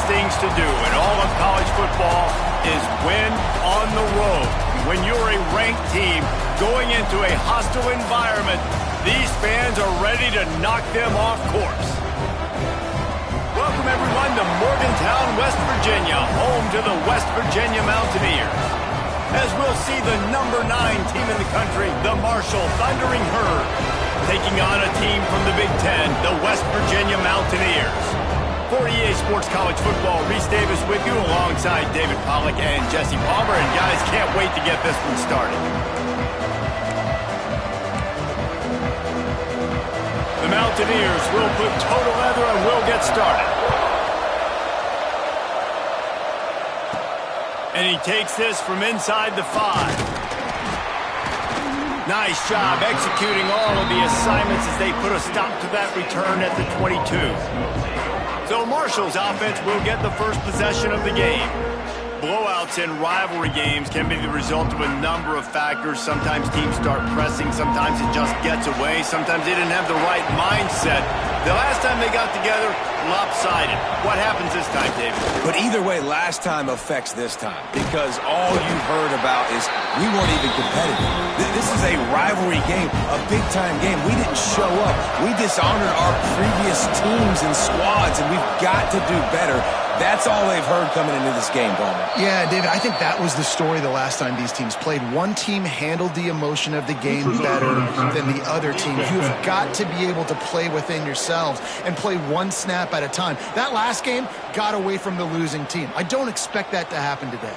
things to do in all of college football is win on the road. When you're a ranked team going into a hostile environment, these fans are ready to knock them off course. Welcome, everyone, to Morgantown, West Virginia, home to the West Virginia Mountaineers. As we'll see the number 9 team in the country, the Marshall Thundering Herd, taking on a team from the Big Ten, the West Virginia Mountaineers. For EA Sports College Football, Reese Davis with you alongside David Pollack and Jesse Palmer. And guys, can't wait to get this one started. The Mountaineers will put total leather and we'll get started. And he takes this from inside the 5. Nice job executing all of the assignments as they put a stop to that return at the 22. So Marshall's offense will get the first possession of the game. Blowouts in rivalry games can be the result of a number of factors. Sometimes teams start pressing. Sometimes it just gets away. Sometimes they didn't have the right mindset. The last time they got together, lopsided. What happens this time, David? But either way, last time affects this time because all you heard about is we weren't even competitive. This is a rivalry game, a big-time game. We didn't show up. We dishonored our previous teams and squads, and we've got to do better. That's all they've heard coming into this game, Bowman. Yeah, David, I think that was the story the last time these teams played. One team handled the emotion of the game better than the other team. You've got to be able to play within yourselves and play one snap at a time. That last game got away from the losing team. I don't expect that to happen today.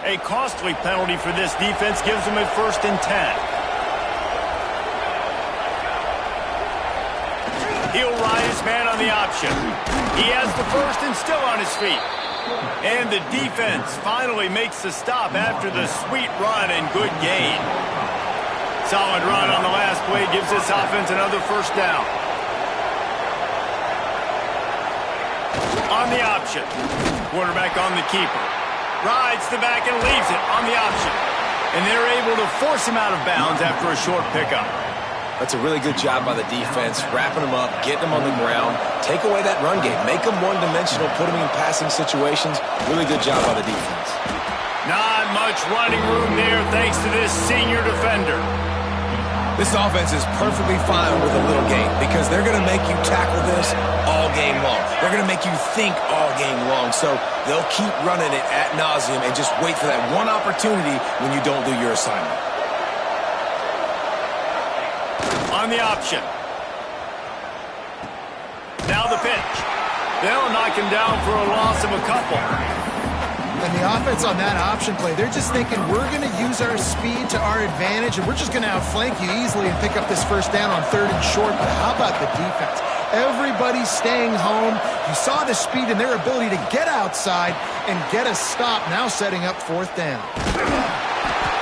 A costly penalty for this defense gives them a 1st and 10. He'll ride his man on the option. He has the first and still on his feet. And the defense finally makes the stop after the sweet run and good gain. Solid run on the last play gives this offense another 1st down. On the option. Quarterback on the keeper. Rides the back and leaves it on the option. And they're able to force him out of bounds after a short pickup. That's a really good job by the defense, wrapping them up, getting them on the ground, take away that run game, make them one-dimensional, put them in passing situations. Really good job by the defense. Not much running room there thanks to this senior defender. This offense is perfectly fine with a little game because they're going to make you tackle this all game long. They're going to make you think all game long. So they'll keep running it ad nauseum and just wait for that one opportunity when you don't do your assignment. On the option. Now the pitch. They'll knock him down for a loss of a couple. And the offense on that option play, they're just thinking we're going to use our speed to our advantage and we're just going to outflank you easily and pick up this 1st down on 3rd and short. But how about the defense? Everybody's staying home. You saw the speed and their ability to get outside and get a stop, now setting up 4th down.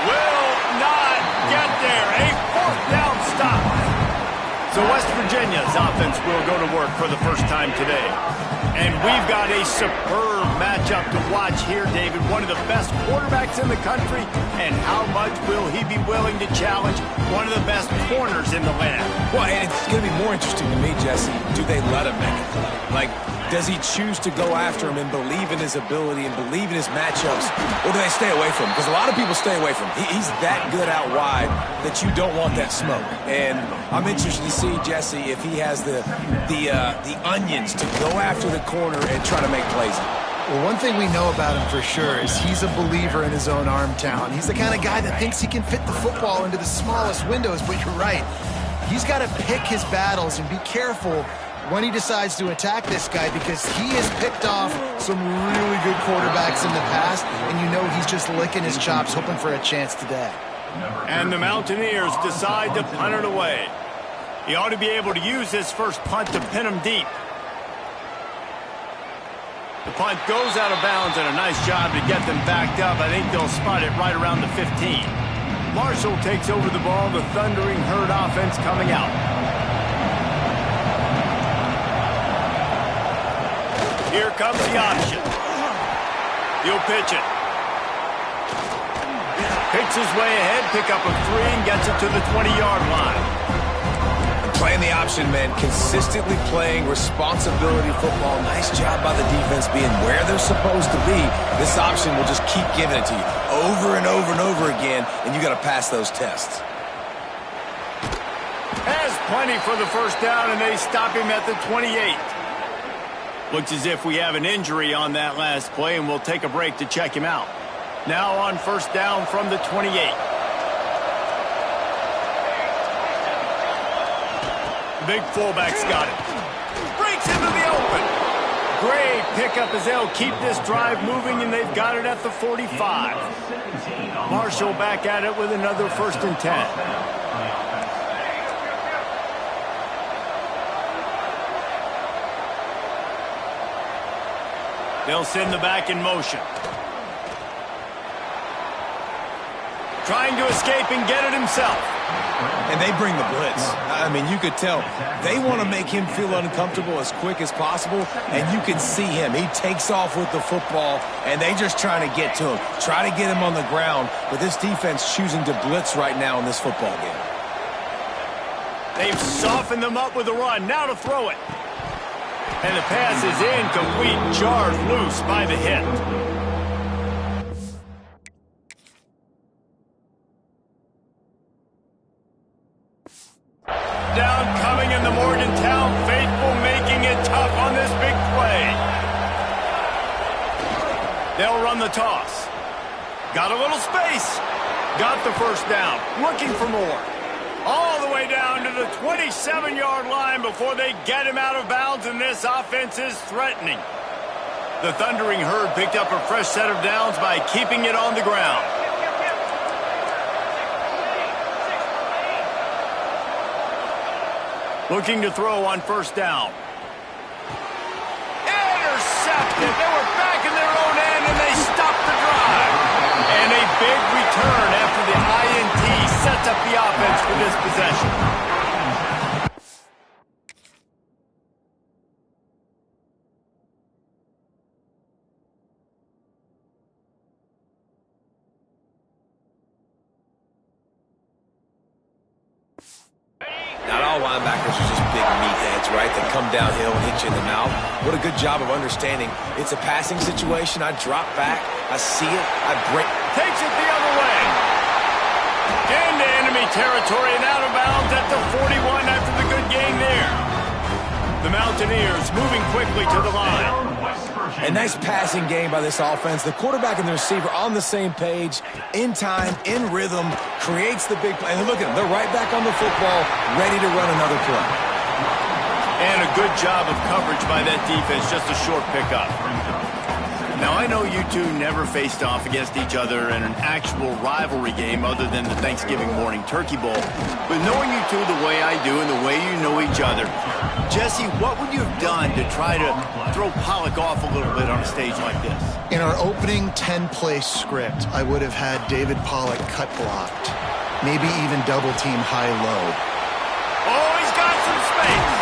Will not get there. A 4th down stop. So West Virginia's offense will go to work for the first time today. And we've got a superb matchup to watch here, David. One of the best quarterbacks in the country. And how much will he be willing to challenge one of the best corners in the land? Well, and it's going to be more interesting to me, Jesse. Do they let him make a play? Like, does he choose to go after him and believe in his ability and believe in his matchups? Or do they stay away from him? Because a lot of people stay away from him. He's that good out wide that you don't want that smoke. And I'm interested to see, Jesse, if he has the onions to go after the corner and try to make plays. Well, one thing we know about him for sure is he's a believer in his own arm talent. He's the kind of guy that thinks he can fit the football into the smallest windows, but you're right. He's got to pick his battles and be careful when he decides to attack this guy because he has picked off some really good quarterbacks in the past, and you know he's just licking his chops, hoping for a chance today. And the Mountaineers decide to punt it away. He ought to be able to use this first punt to pin him deep. The punt goes out of bounds, and a nice job to get them backed up. I think they'll spot it right around the 15. Marshall takes over the ball, the Thundering Herd offense coming out. Here comes the option. He'll pitch it. Picks his way ahead, pick up a 3, and gets it to the 20-yard line. Playing the option, man. Consistently playing responsibility football. Nice job by the defense being where they're supposed to be. This option will just keep giving it to you over and over and over again, and you got to pass those tests. Has plenty for the first down, and they stop him at the 28. Looks as if we have an injury on that last play, and we'll take a break to check him out. Now on first down from the 28. Big fullback's got it. Breaks into the open. Great pickup as they'll keep this drive moving, and they've got it at the 45. Marshall back at it with another 1st and 10. They'll send the back in motion. Trying to escape and get it himself. And they bring the blitz. I mean, you could tell they want to make him feel uncomfortable as quick as possible, and you can see him. He takes off with the football, and they just trying to get to him, try to get him on the ground, but this defense choosing to blitz right now in this football game. They've softened them up with a run. Now to throw it. And the pass is incomplete, jarred loose by the hit. Down coming in the Morgantown faithful, making it tough on this big play. They'll run the toss. Got a little space. Got the first down. Looking for more. All the way down to the 27-yard line before they get him out of bounds, and this offense is threatening. The Thundering Herd picked up a fresh set of downs by keeping it on the ground. Looking to throw on first down. Intercepted. They were back in their own end, and they stopped the drive. And a big return after the INT sets up the offense for this possession. Not all linebackers are just big meatheads, right? They come downhill and hit you in the mouth. What a good job of understanding. It's a passing situation. I drop back. I see it. I break. Takes it the other way. Into enemy territory and out of bounds at the 41 after the good gain there. The Mountaineers moving quickly to the line. A nice passing game by this offense. The quarterback and the receiver on the same page, in time, in rhythm, creates the big play. And look at them. They're right back on the football, ready to run another play. And a good job of coverage by that defense. Just a short pickup. Now, I know you two never faced off against each other in an actual rivalry game other than the Thanksgiving morning Turkey Bowl. But knowing you two the way I do and the way you know each other, Jesse, what would you have done to try to throw Pollock off a little bit on a stage like this? In our opening 10-play script, I would have had David Pollock cut blocked. Maybe even double-team high-low. Oh, he's got some space.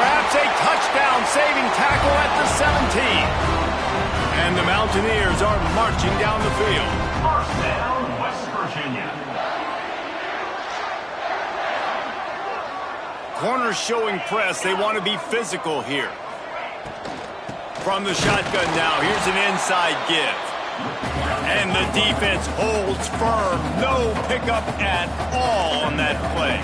Perhaps a touchdown-saving tackle at the 17. And the Mountaineers are marching down the field. First down, West Virginia. Corners showing press. They want to be physical here. From the shotgun now, here's an inside give. And the defense holds firm. No pickup at all on that play.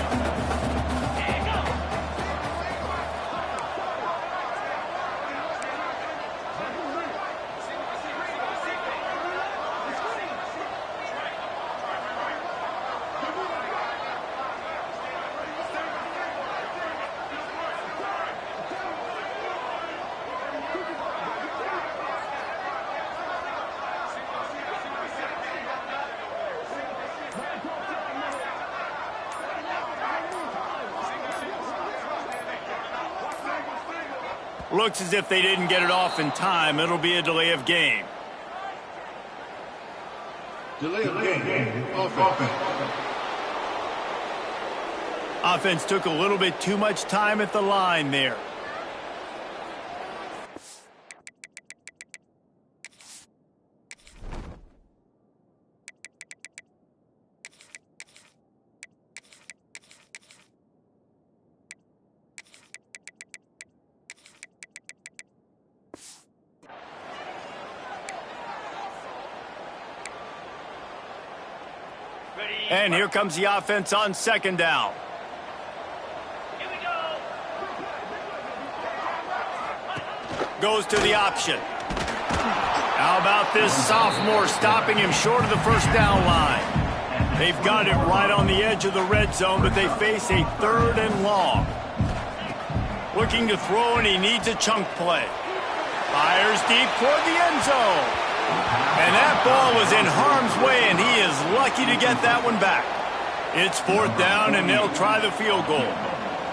Looks as if they didn't get it off in time. It'll be a delay of game. Delay of game. Offense. Offense took a little bit too much time at the line there. And here comes the offense on second down. Goes to the option. How about this sophomore stopping him short of the first down line? They've got it right on the edge of the red zone, but they face a 3rd and long. Looking to throw, and he needs a chunk play. Fires deep toward the end zone. And that ball was in harm's way, and he is lucky to get that one back. It's 4th down, and they'll try the field goal.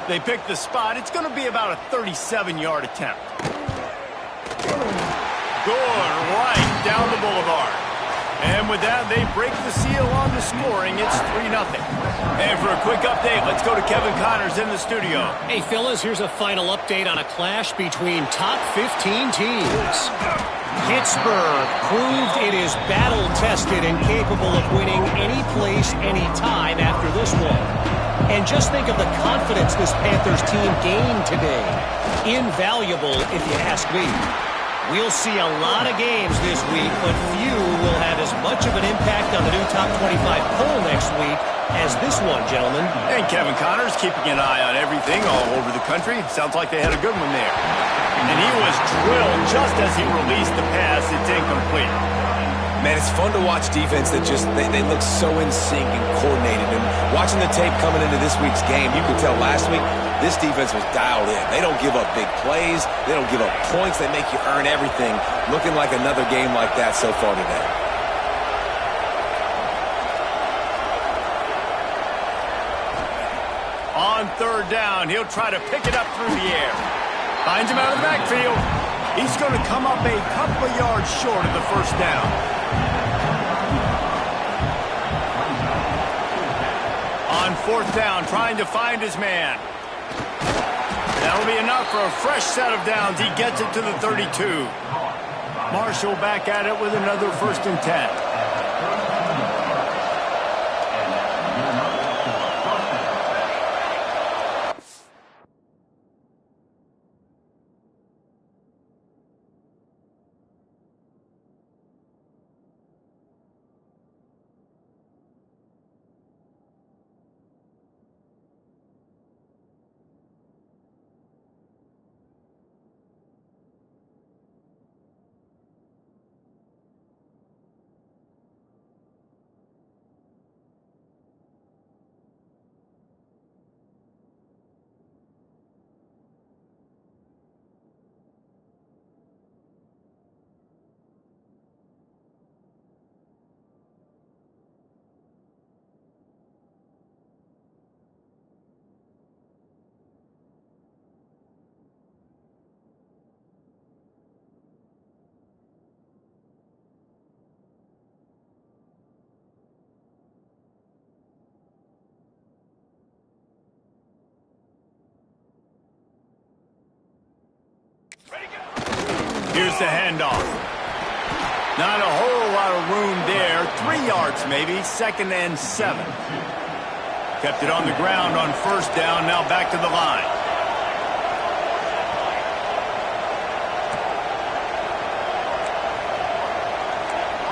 They pick the spot. It's going to be about a 37-yard attempt. Good, right down the boulevard. And with that, they break the seal on the scoring. It's 3-0. And for a quick update, let's go to Kevin Connors in the studio. Hey, fellas, here's a final update on a clash between top 15 teams. Pittsburgh proved it is battle-tested and capable of winning any place, any time after this one. And just think of the confidence this Panthers team gained today. Invaluable, if you ask me. We'll see a lot of games this week, but few will have as much of an impact on the new top 25 poll next week as this one, gentlemen. And Kevin Connors keeping an eye on everything all over the country. Sounds like they had a good one there. And he was drilled just as he released the pass. It's incomplete. Man, it's fun to watch defense that just, they look so in sync and coordinated. And watching the tape coming into this week's game, you could tell last week, this defense was dialed in. They don't give up big plays. They don't give up points. They make you earn everything. Looking like another game like that so far today. On 3rd down, he'll try to pick it up through the air. Finds him out of the backfield. He's going to come up a couple of yards short of the first down. On 4th down, trying to find his man. That'll be enough for a fresh set of downs. He gets it to the 32. Marshall back at it with another 1st and 10. Here's the handoff. Not a whole lot of room there. 3 yards maybe. 2nd and 7. Kept it on the ground on 1st down. Now back to the line.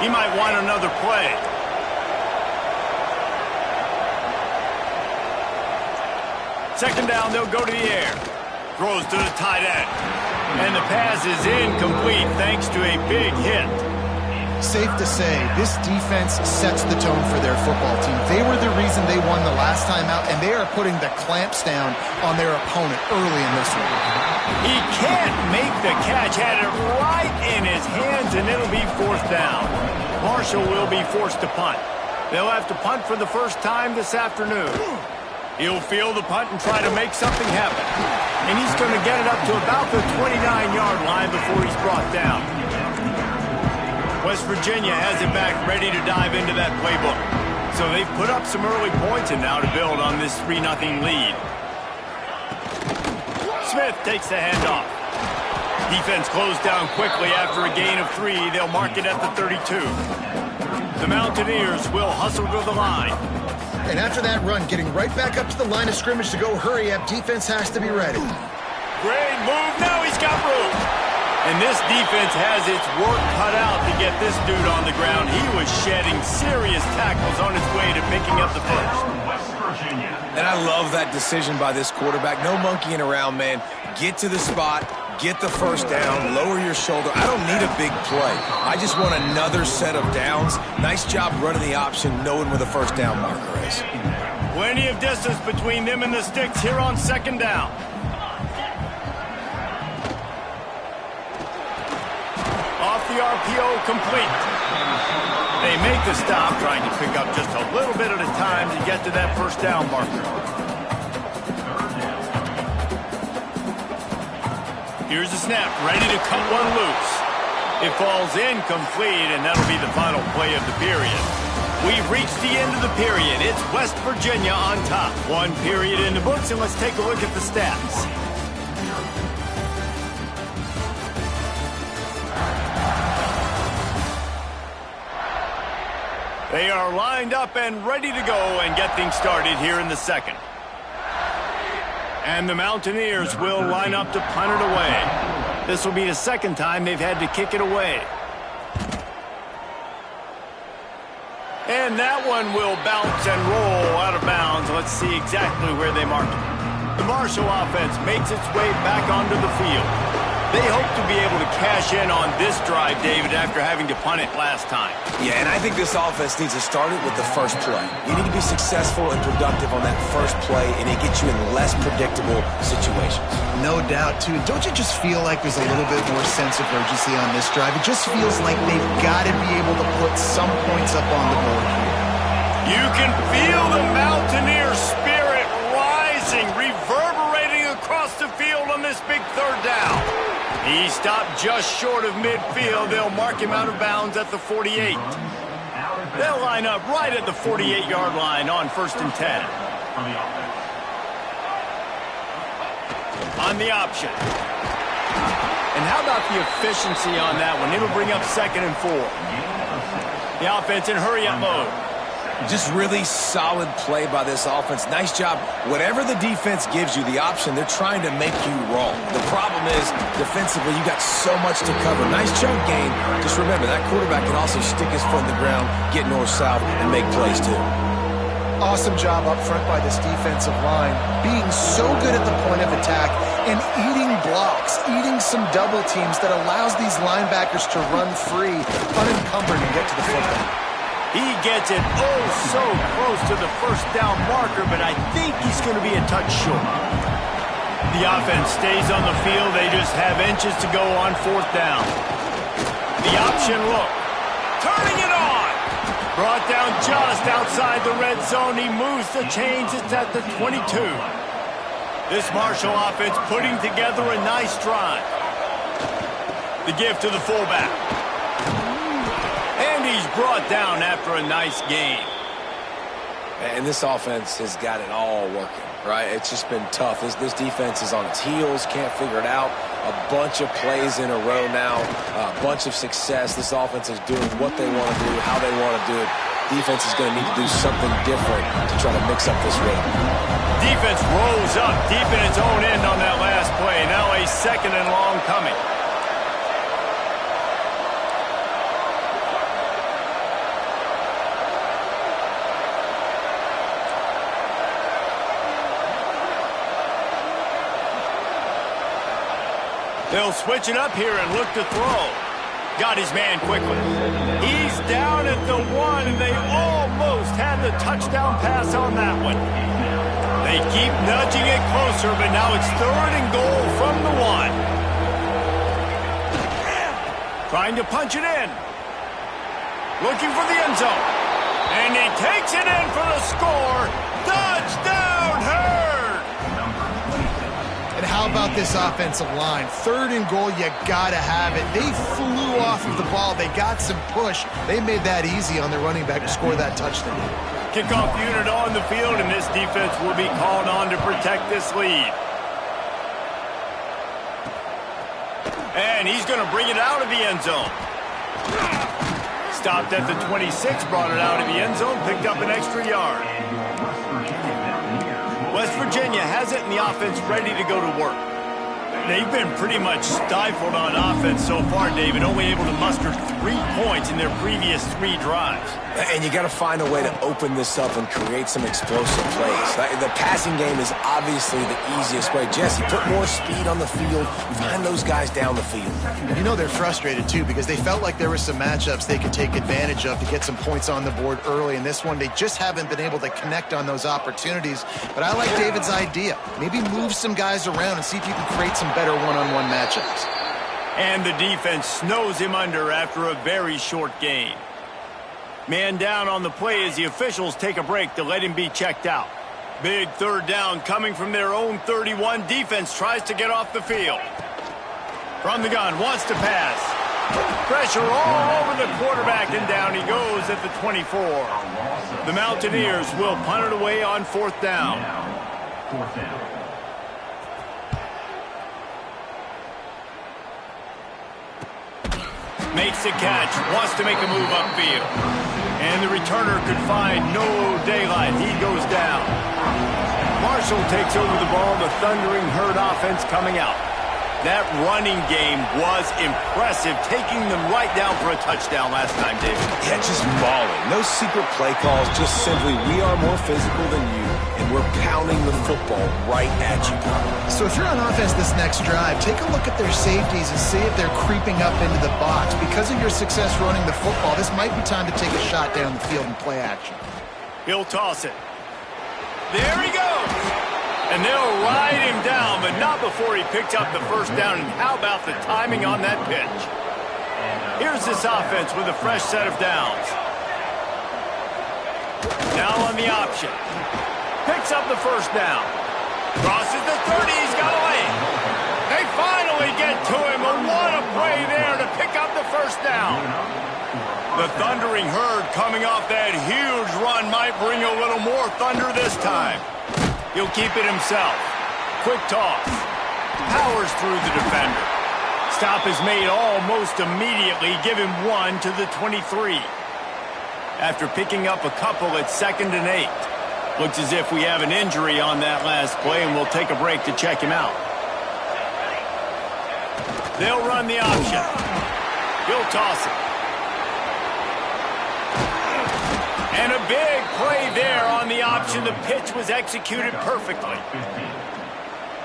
He might want another play. Second down, they'll go to the air. Throws to the tight end. And the pass is incomplete thanks to a big hit. Safe to say, this defense sets the tone for their football team. They were the reason they won the last time out, and they are putting the clamps down on their opponent early in this one. He can't make the catch. Had it right in his hands, and it'll be 4th down. Marshall will be forced to punt. They'll have to punt for the first time this afternoon. He'll field the punt and try to make something happen. And he's going to get it up to about the 29-yard line before he's brought down. West Virginia has it back ready to dive into that playbook. So they've put up some early points and now to build on this 3-0 lead. Smith takes the handoff. Defense closed down quickly after a gain of 3. They'll mark it at the 32. The Mountaineers will hustle to the line. And after that run, getting right back up to the line of scrimmage to go hurry up, defense has to be ready. Great move. Now he's got room. And this defense has its work cut out to get this dude on the ground. He was shedding serious tackles on his way to picking up the first. And I love that decision by this quarterback. No monkeying around, man. Get to the spot, get the first down, lower your shoulder. I don't need a big play. I just want another set of downs. Nice job running the option, knowing where the first down marker is. Plenty of distance between them and the sticks here on second down. Off the RPO, complete. They make the stop, trying to pick up just a little bit at a time to get to that first down marker. Here's the snap, ready to cut one loose. It falls incomplete, and that'll be the final play of the period. We've reached the end of the period. It's West Virginia on top. One period in the books, and let's take a look at the stats. They are lined up and ready to go and get things started here in the second. And the Mountaineers will line up to punt it away. This will be the second time they've had to kick it away. And that one will bounce and roll out of bounds. Let's see exactly where they mark it. The Marshall offense makes its way back onto the field. They hope to be able to cash in on this drive, David, after having to punt it last time. Yeah, and I think this offense needs to start it with the first play. You need to be successful and productive on that first play, and it gets you in less predictable situations. No doubt, too. Don't you just feel like there's a little bit more sense of urgency on this drive? It just feels like they've got to be able to put some points up on the board here. You can feel the Mountaineer spirit rising, reverberating across the field on this big third down. He stopped just short of midfield. They'll mark him out of bounds at the 48. They'll line up right at the 48-yard line on 1st and 10. On the option. And how about the efficiency on that one? It'll bring up 2nd and 4. The offense in hurry-up mode. Just really solid play by this offense. Nice job. Whatever the defense gives you, the option, they're trying to make you roll. The problem is, defensively, you got so much to cover. Nice chunk gain. Just remember, that quarterback can also stick his foot in the ground, get north-south, and make plays, too. Awesome job up front by this defensive line, being so good at the point of attack and eating blocks, eating some double teams that allows these linebackers to run free, unencumbered, and get to the football. He gets it so close to the first down marker, but I think he's going to be a touch short. The offense stays on the field. They just have inches to go on 4th down. The option look. Turning it on. Brought down just outside the red zone. He moves the chains. It's at the 22. This Marshall offense putting together a nice drive. The give to the fullback. And he's brought down after a nice game. And this offense has got it all working, right? It's just been tough. This defense is on its heels, can't figure it out. A bunch of plays in a row now, a bunch of success. This offense is doing what they want to do, how they want to do it. Defense is going to need to do something different to try to mix up this rhythm. Defense rolls up deep in its own end on that last play. Now a 2nd and long coming. They'll switch it up here and look to throw. Got his man quickly. He's down at the 1, and they almost had the touchdown pass on that one. They keep nudging it closer, but now it's 3rd and goal from the 1. Trying to punch it in. Looking for the end zone. And he takes it in for the score. Touchdown, Herd! And how about this offensive line? 3rd and goal, you gotta have it. They flew off of the ball. They got some push. They made that easy on their running back to score that touchdown. Kickoff unit on the field, and this defense will be called on to protect this lead. And he's going to bring it out of the end zone. Stopped at the 26, brought it out of the end zone, picked up an extra yard. West Virginia has it, and the offense ready to go to work. They've been pretty much stifled on offense so far, David, only able to muster 3 points in their previous 3 drives. And you got to find a way to open this up and create some explosive plays. The passing game is obviously the easiest way. Jesse, put more speed on the field. Find those guys down the field. You know they're frustrated, too, because they felt like there were some matchups they could take advantage of to get some points on the board early. In this one, they just haven't been able to connect on those opportunities. But I like David's idea. Maybe move some guys around and see if you can create some better one-on-one matchups. And the defense snows him under after a very short game. Man down on the play as the officials take a break to let him be checked out. Big 3rd down coming from their own 31. Defense tries to get off the field. From the gun, wants to pass. Pressure all over the quarterback, and down he goes at the 24. The Mountaineers will punt it away on 4th down. 4th down. Makes the catch, wants to make a move upfield. And the returner could find no daylight. He goes down. Marshall takes over the ball. The Thundering Herd offense coming out. That running game was impressive, taking them right down for a touchdown last time, David. Yeah, just mauling. No secret play calls, just simply we are more physical than you, and we're pounding the football right at you. So if you're on offense this next drive, take a look at their safeties and see if they're creeping up into the box. Because of your success running the football, this might be time to take a shot down the field and play action. He'll toss it. There he goes. And they'll ride him down, but not before he picks up the 1st down. And how about the timing on that pitch? Here's this offense with a fresh set of downs. Now on the option. Picks up the 1st down. Crosses the 30. He's got a lane. They finally get to him. And what a play there to pick up the 1st down. The Thundering Herd coming off that huge run might bring a little more thunder this time. He'll keep it himself. Quick toss. Powers through the defender. Stop is made almost immediately. Give him 1 to the 23. After picking up a couple at 2nd and 8. Looks as if we have an injury on that last play, and we'll take a break to check him out. They'll run the option. He'll toss it. And a big play there on the option. The pitch was executed perfectly.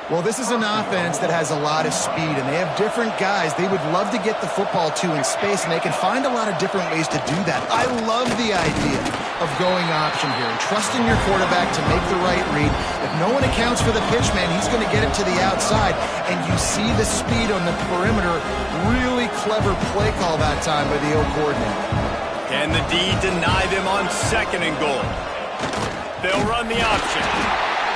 Well, this is an offense that has a lot of speed, and they have different guys they would love to get the football to in space, and they can find a lot of different ways to do that. I love the idea of going option here and trusting your quarterback to make the right read. If no one accounts for the pitch, man, he's going to get it to the outside, and you see the speed on the perimeter. Really clever play call that time by the O coordinator. Can the D deny them on 2nd and goal? They'll run the option.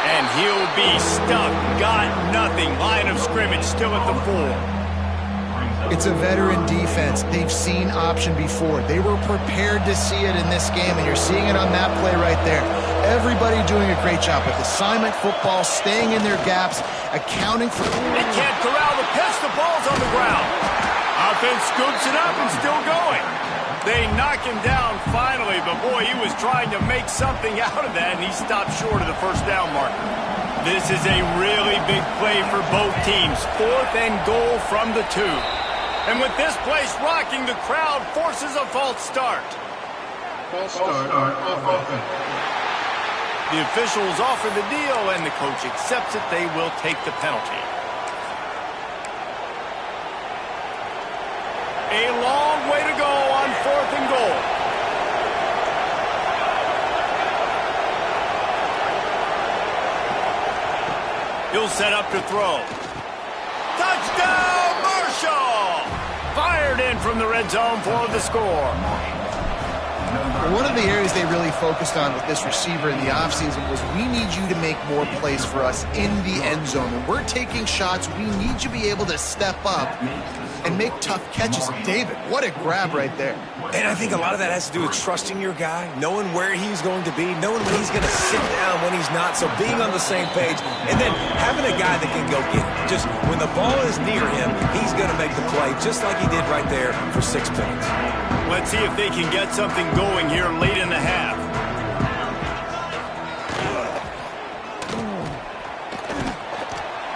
And he'll be stuck. Got nothing. Line of scrimmage still at the 4. It's a veteran defense. They've seen option before. They were prepared to see it in this game, and you're seeing it on that play right there. Everybody doing a great job with assignment football, staying in their gaps, accounting for... They can't corral the pitch. The ball's on the ground. Offense scoops it up and still going. They knock him down finally, but boy, he was trying to make something out of that, and he stopped short of the 1st down marker. This is a really big play for both teams. 4th and goal from the 2. And with this place rocking, the crowd forces a false start. False start off offense. The officials offer the deal, and the coach accepts it. They will take the penalty. A long way to go on 4th and goal. He'll set up to throw. Touchdown, Marshall! Fired in from the red zone for the score. One of the areas they really focused on with this receiver in the offseason was we need you to make more plays for us in the end zone. When we're taking shots, we need you to be able to step up and make tough catches. And David, what a grab right there. And I think a lot of that has to do with trusting your guy, knowing where he's going to be, knowing when he's going to sit down, when he's not. So being on the same page, and then having a guy that can go get it. Just when the ball is near him, he's going to make the play, just like he did right there for 6 points. Let's see if they can get something going here late in the half.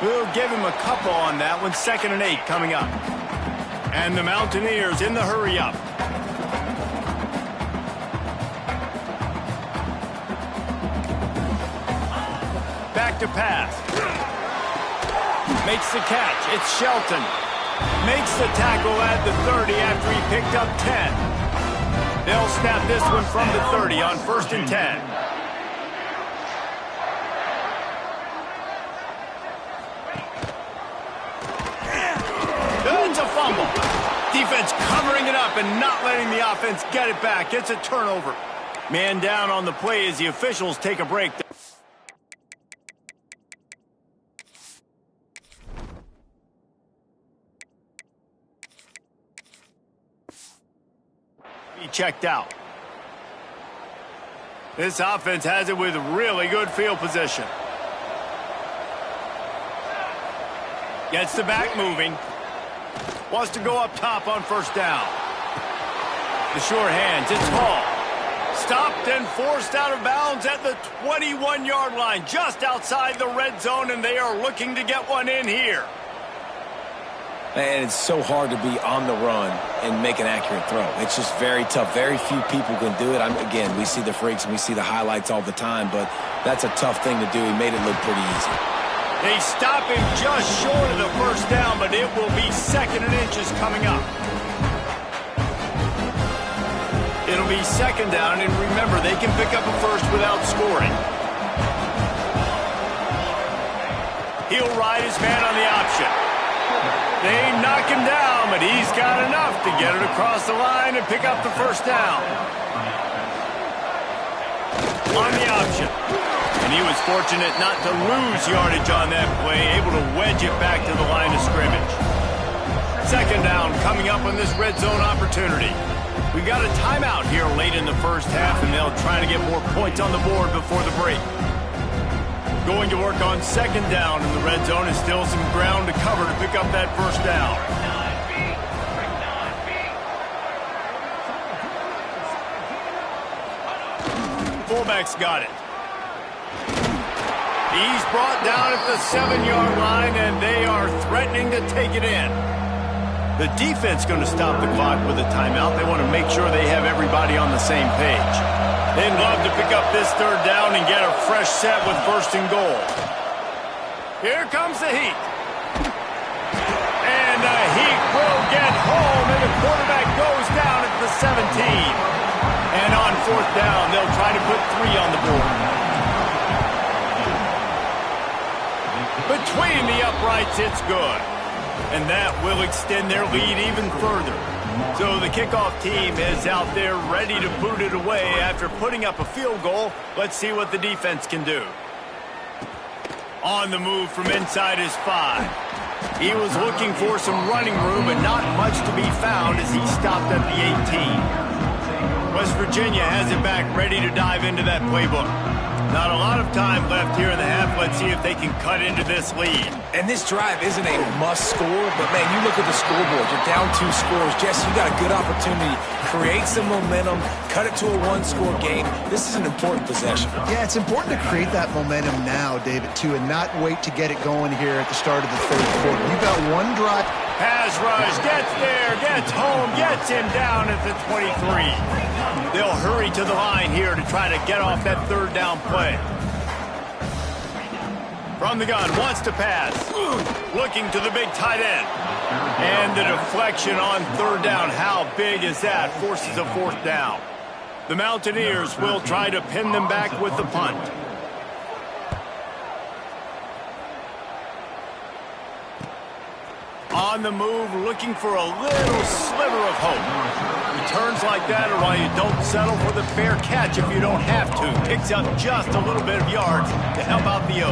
We'll give him a couple on that one. 2nd and 8 coming up. And the Mountaineers in the hurry up. Back to pass. Makes the catch. It's Shelton. Makes the tackle at the 30 after he picked up 10. They'll snap this one from the 30 on 1st and 10. It's a fumble. Defense covering it up and not letting the offense get it back. It's a turnover. Man down on the play as the officials take a break. He checked out. This offense has it with really good field position. Gets the back moving. Wants to go up top on 1st down. The short hands, it's Hall. Stopped and forced out of bounds at the 21-yard line, just outside the red zone, and they are looking to get one in here. And it's so hard to be on the run and make an accurate throw. It's just very tough. Very few people can do it. Again, we see the freaks and we see the highlights all the time, but that's a tough thing to do. He made it look pretty easy. They stop him just short of the 1st down, but it will be 2nd and inches coming up. It'll be 2nd down, and remember, they can pick up a first without scoring. He'll ride his man on the option. They knock him down, but he's got enough to get it across the line and pick up the 1st down. On the option. And he was fortunate not to lose yardage on that play, able to wedge it back to the line of scrimmage. 2nd down coming up on this red zone opportunity. We've got a timeout here late in the 1st half, and they'll try to get more points on the board before the break. Going to work on 2nd down in the red zone, and still some ground to cover to pick up that 1st down. Fullback's got it. He's brought down at the 7-yard line, and they are threatening to take it in. The defense going to stop the clock with a timeout. They want to make sure they have everybody on the same page. They'd love to pick up this 3rd down and get a fresh set with 1st and goal. Here comes the heat. And the heat will get home, and the quarterback goes down at the 17. And on 4th down, they'll try to put 3 on the board. Between the uprights, it's good. And that will extend their lead even further. So the kickoff team is out there ready to boot it away after putting up a field goal. Let's see what the defense can do. On the move from inside his 5. He was looking for some running room, but not much to be found as he stopped at the 18. West Virginia has it back, ready to dive into that playbook. Not a lot of time left here in the half. Let's see if they can cut into this lead. And this drive isn't a must score, but man, you look at the scoreboard. You're down 2 scores. Jesse, you got a good opportunity. Create some momentum. Cut it to a 1-score game. This is an important possession. Yeah, it's important to create that momentum now, David, too, and not wait to get it going here at the start of the 3rd quarter. You've got one drive. Pass rush, gets there, gets home, gets him down at the 23. They'll hurry to the line here to try to get off that 3rd down play. From the gun, wants to pass. Looking to the big tight end. And the deflection on 3rd down. How big is that? Forces a 4th down. The Mountaineers will try to pin them back with the punt. On the move, looking for a little sliver of hope. Returns like that are why you don't settle for the fair catch if you don't have to. Picks up just a little bit of yards to help out the O.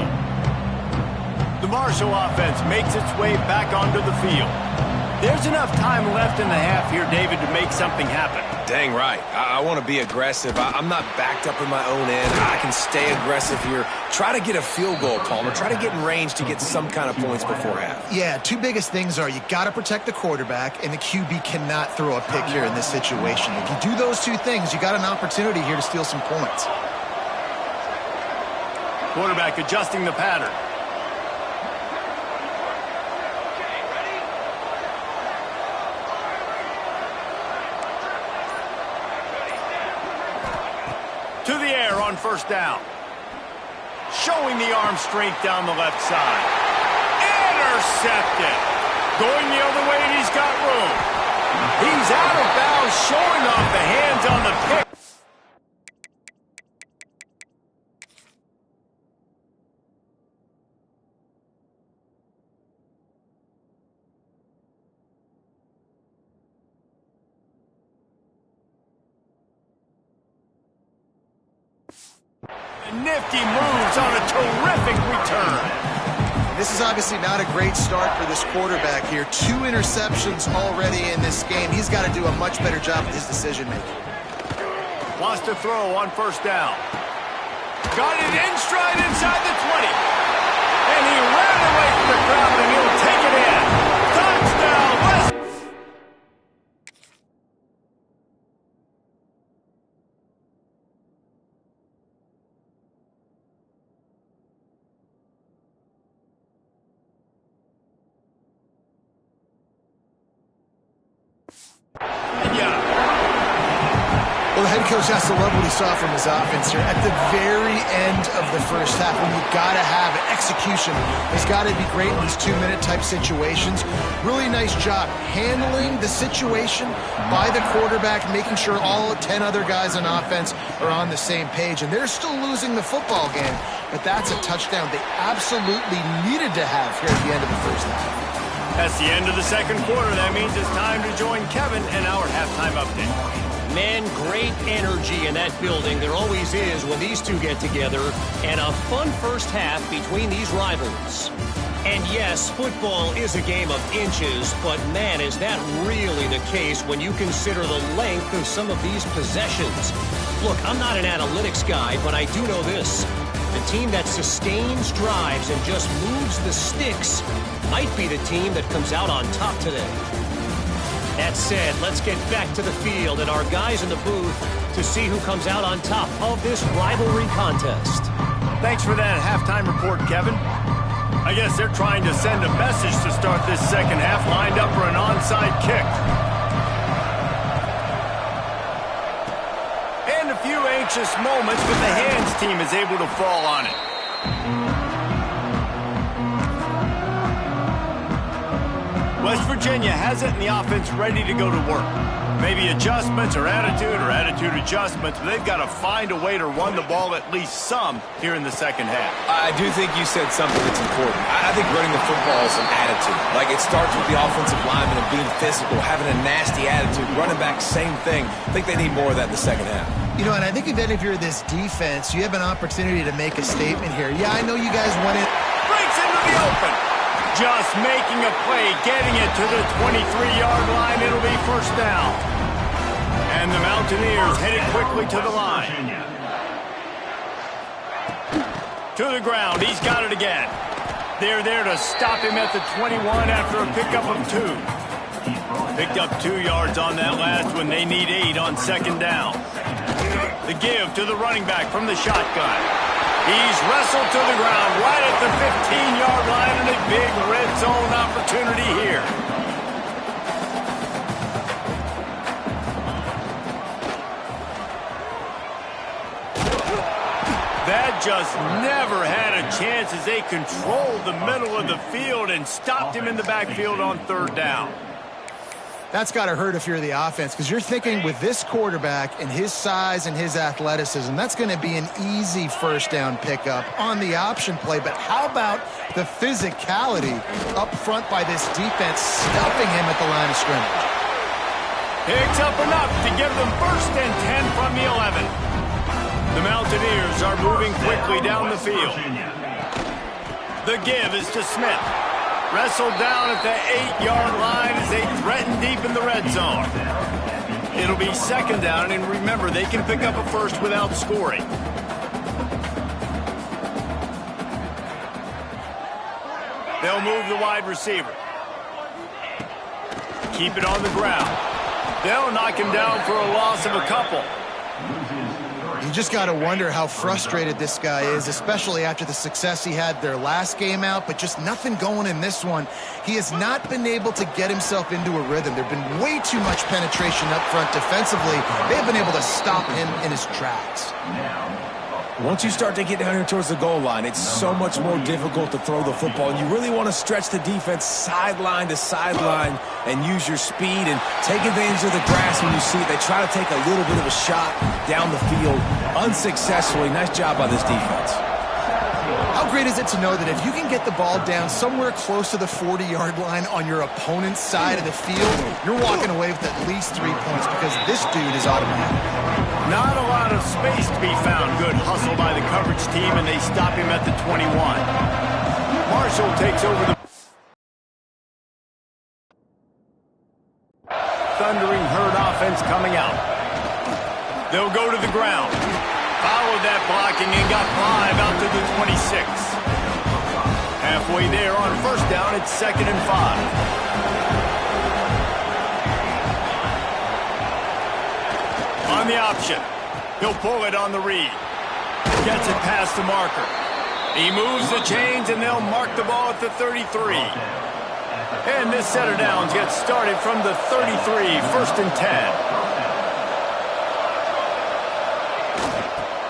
The Marshall offense makes its way back onto the field. There's enough time left in the half here, David, to make something happen. Dang right. I want to be aggressive. I'm not backed up in my own end. I can stay aggressive here. Try to get a field goal, Palmer. Try to get in range to get some kind of points before half. Yeah, 2 biggest things are you got to protect the quarterback, and the QB cannot throw a pick here in this situation. If you do those 2 things, you got an opportunity here to steal some points. Quarterback adjusting the pattern. To the air on first down. Showing the arm strength down the left side. Intercepted. Going the other way, and he's got room. He's out of bounds, showing off the hands on the pick. Nifty moves on a terrific return. This is obviously not a great start for this quarterback here. 2 interceptions already in this game. He's got to do a much better job with his decision-making. Wants to throw on first down. Got it in stride inside the 20. And he ran away from the crowd, and he'll take it in. Touchdown, West. Well, the head coach has to love what he saw from his offense here. At the very end of the first half, when you got to have it, execution has got to be great in these 2-minute type situations. Really nice job handling the situation by the quarterback, making sure all 10 other guys on offense are on the same page. And they're still losing the football game, but that's a touchdown they absolutely needed to have here at the end of the first half. That's the end of the second quarter. That means it's time to join Kevin in our halftime update. Man, great energy in that building. There always is when these two get together. And a fun first half between these rivals. And yes, football is a game of inches, but man, is that really the case when you consider the length of some of these possessions. Look, I'm not an analytics guy, but I do know this. The team that sustains drives and just moves the sticks might be the team that comes out on top today. That said, let's get back to the field and our guys in the booth to see who comes out on top of this rivalry contest. Thanks for that halftime report, Kevin. I guess they're trying to send a message to start this second half, lined up for an onside kick. And a few anxious moments, but the hands team is able to fall on it. West Virginia has it in the offense ready to go to work. Maybe adjustments or attitude adjustments, but they've got to find a way to run the ball at least some here in the second half. I do think you said something that's important. I think running the football is an attitude. Like, it starts with the offensive lineman and being physical, having a nasty attitude. Running back, same thing. I think they need more of that in the second half. You know, and I think if you're this defense, you have an opportunity to make a statement here. Yeah, I know you guys want it. Breaks into the open. Just making a play, getting it to the 23-yard line. It'll be first down. And the Mountaineers headed quickly to the line. To the ground. He's got it again. They're there to stop him at the 21 after a pickup of 2. Picked up 2 yards on that last one. They need 8 on second down. The give to the running back from the shotgun. He's wrestled to the ground right at the 15-yard line, and a big red zone opportunity here. That just never had a chance as they controlled the middle of the field and stopped him in the backfield on third down. That's got to hurt if you're the offense, because you're thinking with this quarterback and his size and his athleticism, that's going to be an easy first down pickup on the option play. But how about the physicality up front by this defense, stopping him at the line of scrimmage? Picks up enough to give them first and 10 from the 11. The Mountaineers are moving quickly down the field. The give is to Smith. Wrestled down at the 8-yard line as they threaten deep in the red zone. It'll be second down, and remember, they can pick up a first without scoring. They'll move the wide receiver. Keep it on the ground. They'll knock him down for a loss of a couple. You just got to wonder how frustrated this guy is, especially after the success he had their last game out, but just nothing going in this one. He has not been able to get himself into a rhythm. There have been way too much penetration up front defensively. They've been able to stop him in his tracks. Once you start to get down here towards the goal line, it's so much more difficult to throw the football, and you really want to stretch the defense sideline to sideline and use your speed and take advantage of the grass when you see it. They try to take a little bit of a shot down the field unsuccessfully. Nice job by this defense. How great is it to know that if you can get the ball down somewhere close to the 40-yard line on your opponent's side of the field, you're walking away with at least 3 points because this dude is automatic. Not a lot of space to be found. Good hustle by the coverage team, and they stop him at the 21. Marshall takes over the thundering herd offense coming out. They'll go to the ground. Followed that blocking and got 5 out to the 26. Halfway there on first down, it's 2nd and 5. On the option. He'll pull it on the read. Gets it past the marker. He moves the chains, and they'll mark the ball at the 33. And this set of downs gets started from the 33, 1st and 10.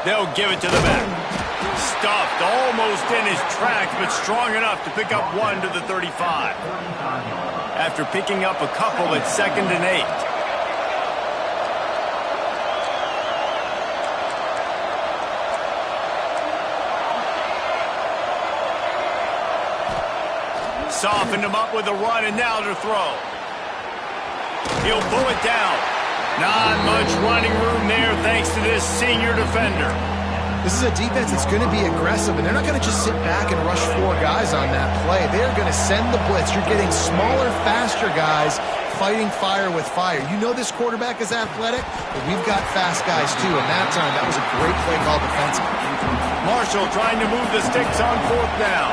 They'll give it to the back. Stuffed almost in his tracks, but strong enough to pick up 1 to the 35. After picking up a couple, it's 2nd and 8. Softened him up with a run, and now to throw. He'll pull it down. Not much running room there thanks to this senior defender. This is a defense that's going to be aggressive, and they're not going to just sit back and rush 4 guys on that play. They're going to send the blitz. You're getting smaller, faster guys fighting fire with fire. You know this quarterback is athletic, but we've got fast guys too, and that time that was a great play call defensively. Marshall trying to move the sticks on 4th down.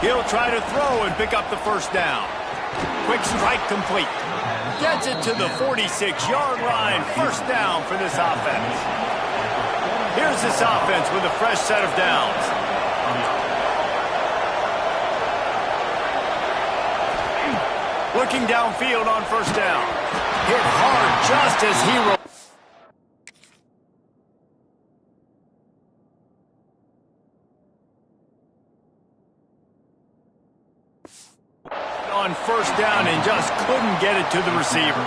He'll try to throw and pick up the 1st down. Quick strike complete. Gets it to the 46-yard line. 1st down for this offense. Here's this offense with a fresh set of downs. Looking downfield on 1st down. Hit hard just as he rolled. On 1st down and just couldn't get it to the receiver.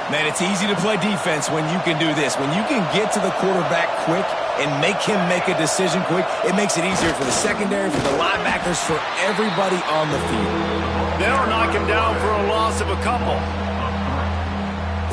Man, it's easy to play defense when you can do this. When you can get to the quarterback quick and make him make a decision quick, it makes it easier for the secondary, for the linebackers, for everybody on the field. They'll knock him down for a loss of a couple.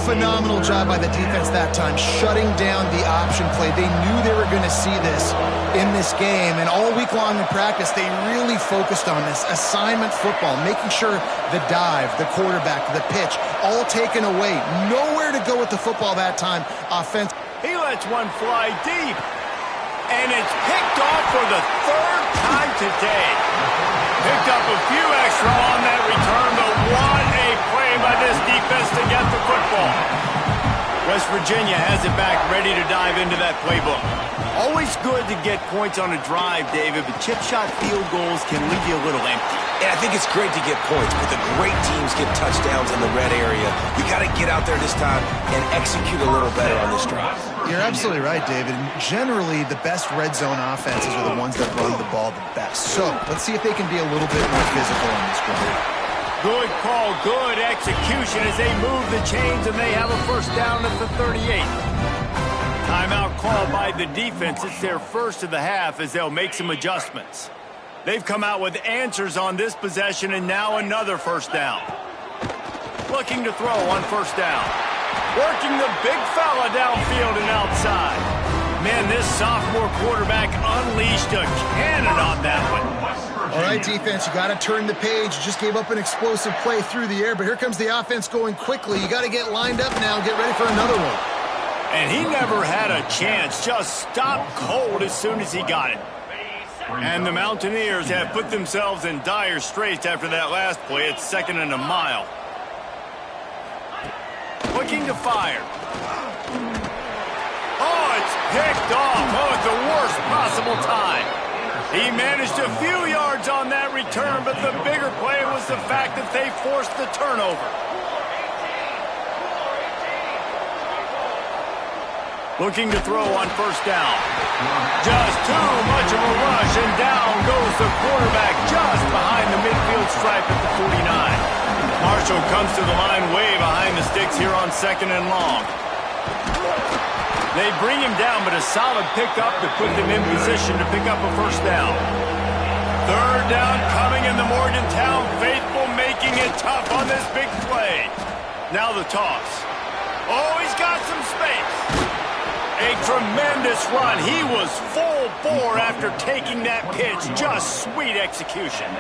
Phenomenal job by the defense that time, shutting down the option play. They knew they were going to see this in this game, and all week long in practice, they really focused on this assignment football, making sure the dive, the quarterback, the pitch, all taken away. Nowhere to go with the football that time. Offense. He lets one fly deep, and it's picked off for the 3rd time today. Picked up a few extra on that return, but what a play by this defense to get the football. West Virginia has it back, ready to dive into that playbook. Always good to get points on a drive, David, but chip shot field goals can leave you a little empty. And I think it's great to get points, but the great teams get touchdowns in the red area. You got to get out there this time and execute a little better on this drive. You're absolutely right, David. Generally, the best red zone offenses are the ones that run the ball the best. So let's see if they can be a little bit more physical on this drive. Good call, good execution as they move the chains, and they have a 1st down at the 38. Timeout called by the defense. It's their 1st of the half as they'll make some adjustments. They've come out with answers on this possession, and now another 1st down. Looking to throw on 1st down. Working the big fella downfield and outside. Man, this sophomore quarterback unleashed a cannon on that one. All right, defense, you got to turn the page. You just gave up an explosive play through the air, but here comes the offense going quickly. You got to get lined up now and get ready for another one. And he never had a chance. Just stopped cold as soon as he got it. And the Mountaineers have put themselves in dire straits after that last play. It's 2nd and a mile. looking to fire. Oh, it's picked off. Oh, at the worst possible time. He managed a few yards on that return, but the bigger play was the fact that they forced the turnover. Looking to throw on first down. Just too much of a rush, and down goes the quarterback just behind the midfield stripe at the 49. Marshall comes to the line way behind the sticks here on 2nd and long. They bring him down, but a solid pickup to put them in position to pick up a first down. 3rd down coming in the Morgantown faithful, making it tough on this big play. Now the toss. Oh, he's got some space. A tremendous run. He was full bore after taking that pitch. Just sweet execution.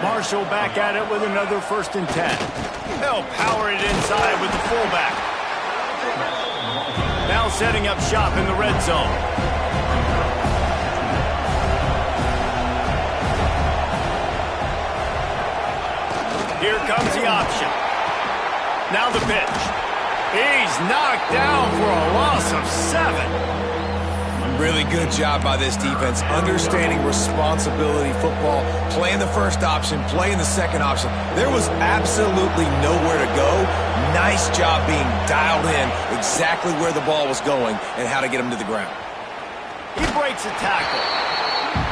Marshall back at it with another 1st and 10. They'll power it inside with the fullback. Now setting up shop in the red zone. Here comes the option. Now the pitch. He's knocked down for a loss of 7. Really good job by this defense, understanding responsibility football, playing the first option, playing the second option. There was absolutely nowhere to go. Nice job being dialed in exactly where the ball was going and how to get him to the ground. He breaks a tackle.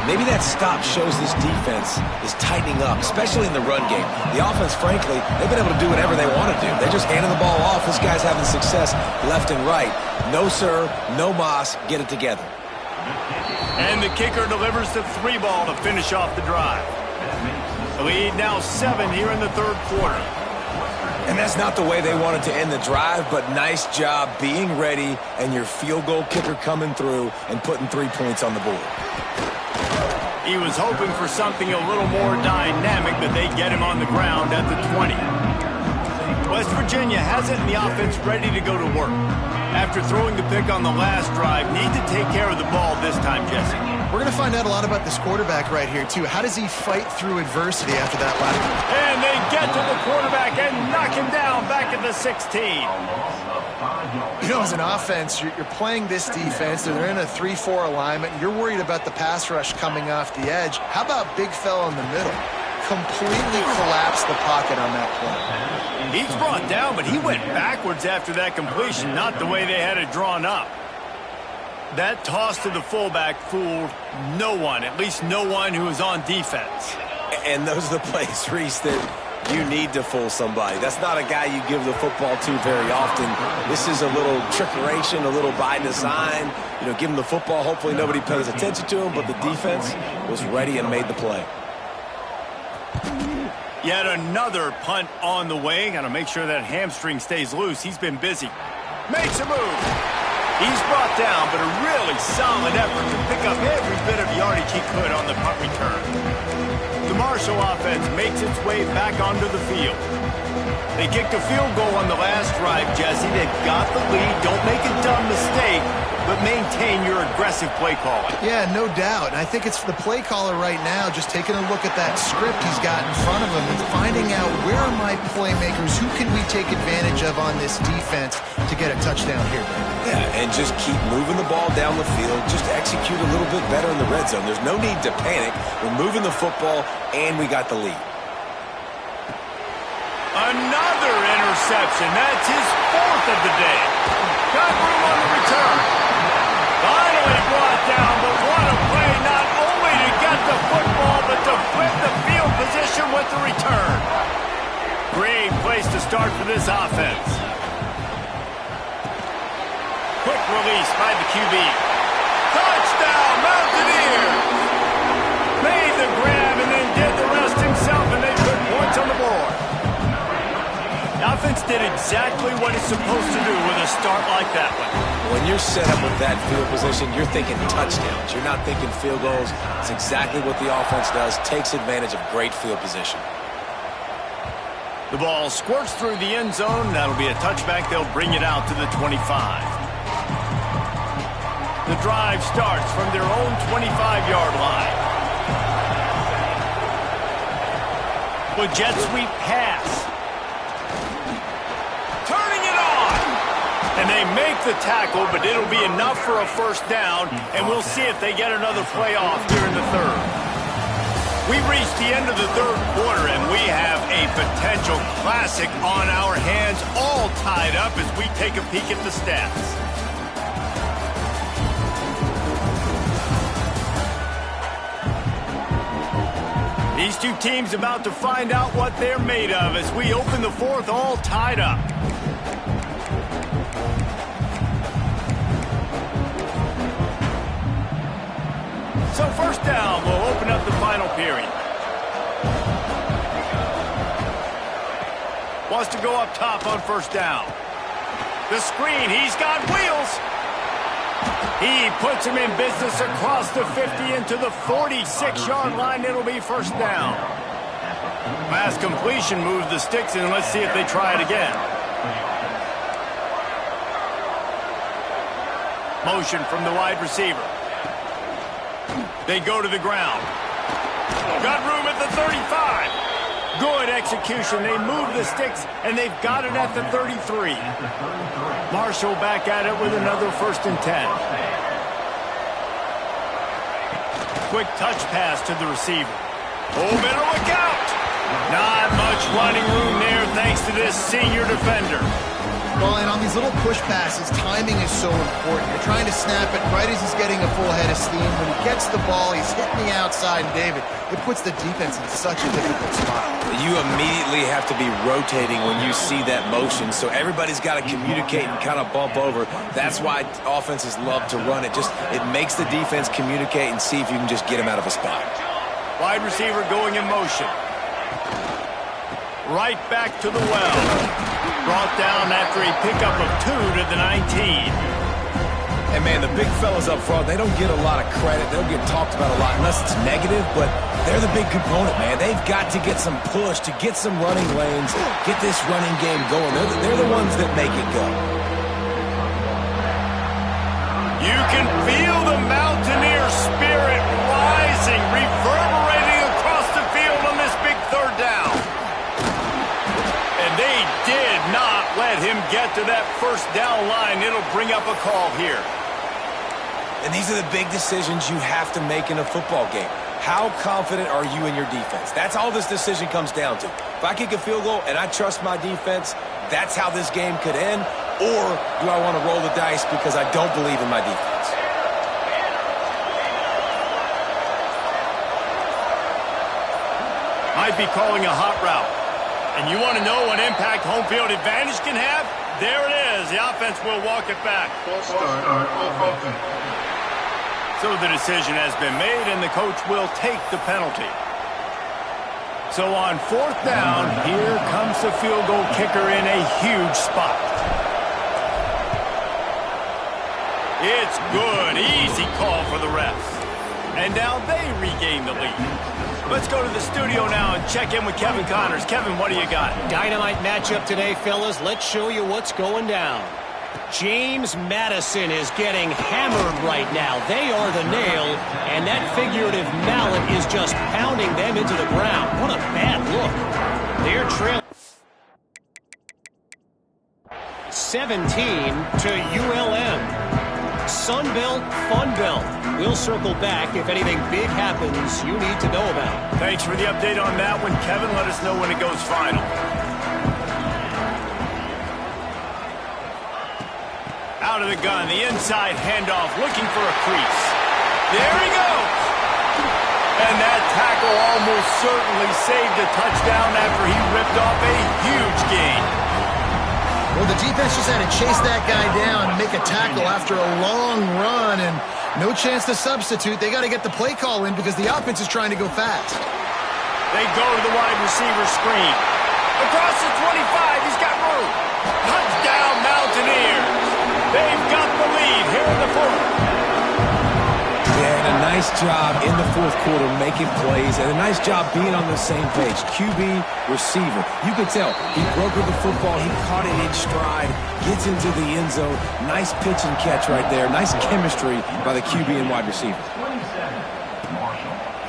Maybe that stop shows this defense is tightening up, especially in the run game. The offense, frankly, they've been able to do whatever they want to do. They're just handing the ball off. This guy's having success left and right. No, sir, no mas, get it together. And the kicker delivers the 3 ball to finish off the drive. The lead now 7 here in the 3rd quarter. And that's not the way they wanted to end the drive, but nice job being ready and your field goal kicker coming through and putting 3 points on the board. He was hoping for something a little more dynamic, but they get him on the ground at the 20. West Virginia has it in the offense ready to go to work. After throwing the pick on the last drive, need to take care of the ball this time, Jesse. We're going to find out a lot about this quarterback right here, too. How does he fight through adversity after that last? And they get to the quarterback and knock him down back at the 16. You know, as an offense, you're playing this defense. They're in a 3-4 alignment. You're worried about the pass rush coming off the edge. How about big fella in the middle? Completely collapsed the pocket on that play. He's brought down, but he went backwards after that completion, not the way they had it drawn up. That toss to the fullback fooled no one, at least no one who was on defense. And those are the plays, Reese, that you need to fool somebody. That's not a guy you give the football to very often. This is a little trickeration, a little by design. You know, give him the football. Hopefully nobody pays attention to him, but the defense was ready and made the play. Yet another punt on the way. Got to make sure that hamstring stays loose. He's been busy. Makes a move. He's brought down, but a really solid effort to pick up every bit of yardage he could on the punt return. The Marshall offense makes its way back onto the field. They kicked a field goal on the last drive, Jesse. They've got the lead. Don't make a dumb mistake, but maintain your aggressive play calling. Yeah, no doubt. And I think it's the play caller right now just taking a look at that script he's got in front of him and finding out where are my playmakers, who can we take advantage of on this defense to get a touchdown here. Yeah, and just keep moving the ball down the field. Just execute a little bit better in the red zone. There's no need to panic. We're moving the football, and we got the lead. Another interception. That's his 4th of the day. Got room on the return. Finally brought down, but what a play, not only to get the football, but to flip the field position with the return. Great place to start for this offense. Quick release by the QB. Touchdown, Mountaineers! Made the grab and then did the rest himself, and they put points on the board. The offense did exactly what it's supposed to do with a start like that one. When you're set up with that field position, you're thinking touchdowns. You're not thinking field goals. It's exactly what the offense does. Takes advantage of great field position. The ball squirts through the end zone. That'll be a touchback. They'll bring it out to the 25. The drive starts from their own 25-yard line. The jet sweep pass. Turning it on. make the tackle, but it'll be enough for a first down, and we'll see if they get another play off here in the third. We've reached the end of the third quarter, and we have a potential classic on our hands, all tied up as we take a peek at the stats. These two teams about to find out what they're made of as we open the fourth, all tied up. So first down, we'll open up the final period. Wants to go up top on first down. The screen, he's got wheels. He puts him in business across the 50 into the 46-yard line. It'll be first down. Pass completion moves the sticks in. Let's see if they try it again. Motion from the wide receiver. They go to the ground. Got room at the 35. Good execution. They move the sticks, and they've got it at the 33. Marshall back at it with another 1st and 10. Quick touch pass to the receiver. Oh, better look out. Not much running room there thanks to this senior defender. Well, and on these little push passes, timing is so important. You're trying to snap it right as he's getting a full head of steam. When he gets the ball, he's hitting the outside, and David, it puts the defense in such a difficult spot. You immediately have to be rotating when you see that motion, so everybody's got to communicate and kind of bump over. That's why offenses love to run it. It makes the defense communicate and see if you can just get him out of a spot. Wide receiver going in motion. Right back to the well. Brought down after a pickup of 2 to the 19. And, man, the big fellas up front, they don't get a lot of credit. They don't get talked about a lot unless it's negative, but they're the big component, man. They've got to get some push, to get some running lanes, get this running game going. They're the ones that make it go. You can feel the Mountaineer spirit rising, reverberating across the field on this big third down. And they did not let him get to that first down line. It'll bring up a call here. And these are the big decisions you have to make in a football game. How confident are you in your defense? That's all this decision comes down to. If I kick a field goal and I trust my defense, that's how this game could end. Or do I want to roll the dice because I don't believe in my defense? Might be calling a hot route. And you want to know what impact home field advantage can have? There it is. The offense will walk it back. So the decision has been made, and the coach will take the penalty. So on fourth down, here comes the field goal kicker in a huge spot. It's good. Easy call for the refs. And now they regain the lead. Let's go to the studio now and check in with Kevin Connors. Kevin, what do you got? Dynamite matchup today, fellas. Let's show you what's going down. James Madison is getting hammered right now. They are the nail, and that figurative mallet is just pounding them into the ground. What a bad look. They're trailing 17 to ULM. Sunbelt, Funbelt. We'll circle back if anything big happens you need to know about. Thanks for the update on that one, Kevin. Let us know when it goes final. Out of the gun, the inside handoff, looking for a crease. There he goes! And that tackle almost certainly saved a touchdown after he ripped off a huge gain. Well, the defense just had to chase that guy down and make a tackle after a long run, and no chance to substitute. They got to get the play call in because the offense is trying to go fast. They go to the wide receiver screen. Across the 25, he's got room. Touchdown, Mountaineers. They've got the lead here in the fourth. Yeah, and a nice job in the fourth quarter making plays, and a nice job being on the same page. QB, receiver. You could tell he brokered the football. He caught it in stride, gets into the end zone. Nice pitch and catch right there. Nice chemistry by the QB and wide receiver.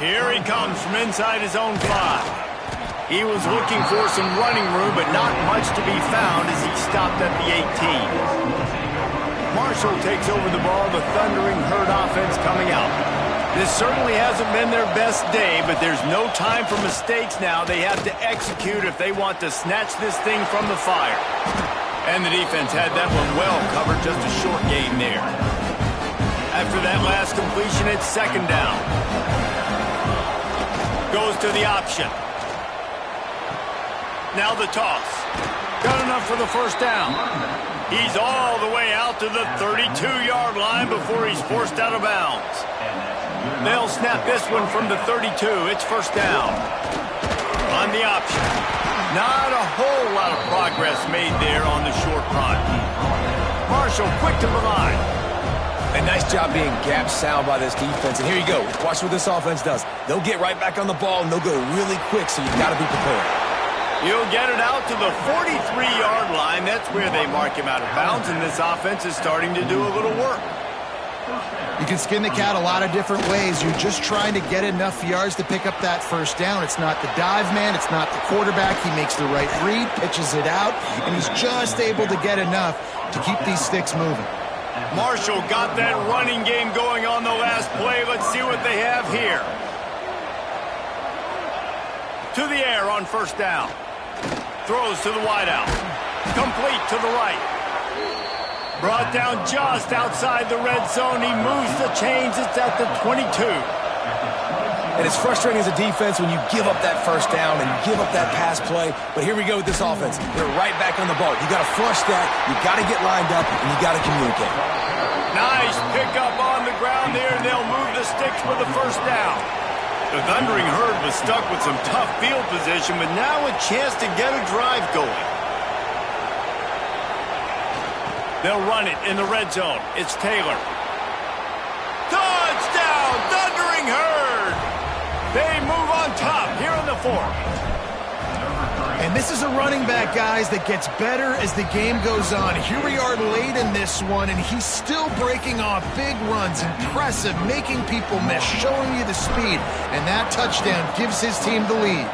Here he comes from inside his own 5. He was looking for some running room, but not much to be found as he stopped at the 18. Marshall takes over the ball, the Thundering Herd offense coming out. This certainly hasn't been their best day, but there's no time for mistakes now. They have to execute if they want to snatch this thing from the fire. And the defense had that one well covered, just a short gain there. After that last completion, it's second down. Goes to the option. Now the toss. Got enough for the first down. He's all the way out to the 32-yard line before he's forced out of bounds. They'll snap this one from the 32. It's first down. On the option. Not a whole lot of progress made there on the short run. Marshall quick to the line. A nice job being gap sound by this defense. And here you go. Watch what this offense does. They'll get right back on the ball, and they'll go really quick, so you've got to be prepared. He'll get it out to the 43-yard line. That's where they mark him out of bounds, and this offense is starting to do a little work. You can skin the cat a lot of different ways. You're just trying to get enough yards to pick up that first down. It's not the dive man. It's not the quarterback. He makes the right read, pitches it out, and he's just able to get enough to keep these sticks moving. Marshall got that running game going on the last play. Let's see what they have here. To the air on first down. Throws to the wideout. Complete to the right. Brought down just outside the red zone. He moves the chains. It's at the 22. And it's frustrating as a defense when you give up that first down and give up that pass play. But here we go with this offense. They're right back on the ball. You got to flush that. You got to get lined up, and you got to communicate. Nice pickup on the ground there. They'll move the sticks for the first down. The Thundering Herd was stuck with some tough field position, but now a chance to get a drive going. They'll run it in the red zone. It's Taylor. Touchdown, Thundering Herd! They move on top here in the fourth. And this is a running back, guys, that gets better as the game goes on. Here we are late in this one, and he's still breaking off big runs. Impressive, making people miss, showing you the speed. And that touchdown gives his team the lead.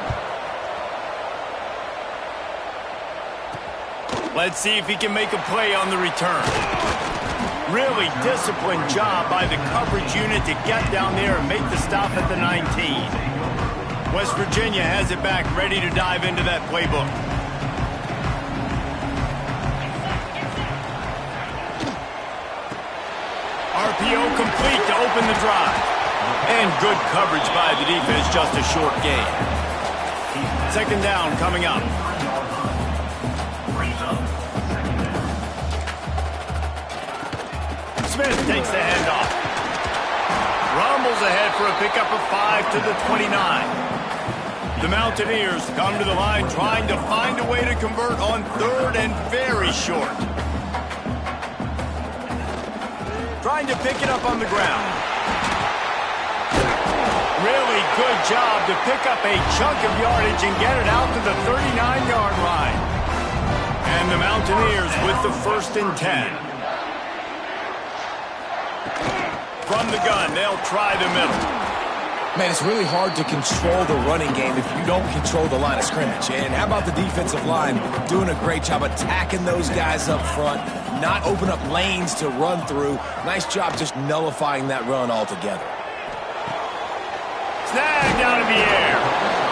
Let's see if he can make a play on the return. Really disciplined job by the coverage unit to get down there and make the stop at the 19. West Virginia has it back, ready to dive into that playbook. RPO complete to open the drive. And good coverage by the defense, just a short gain. Second down coming up. Smith takes the handoff. Rumbles ahead for a pickup of 5 to the 29. The Mountaineers come to the line trying to find a way to convert on third and very short. Trying to pick it up on the ground. Really good job to pick up a chunk of yardage and get it out to the 39-yard line. And the Mountaineers with the 1st and 10. From the gun, they'll try the middle. Man, it's really hard to control the running game if you don't control the line of scrimmage. And how about the defensive line doing a great job attacking those guys up front, not open up lanes to run through. Nice job just nullifying that run altogether. Snagged out of the air.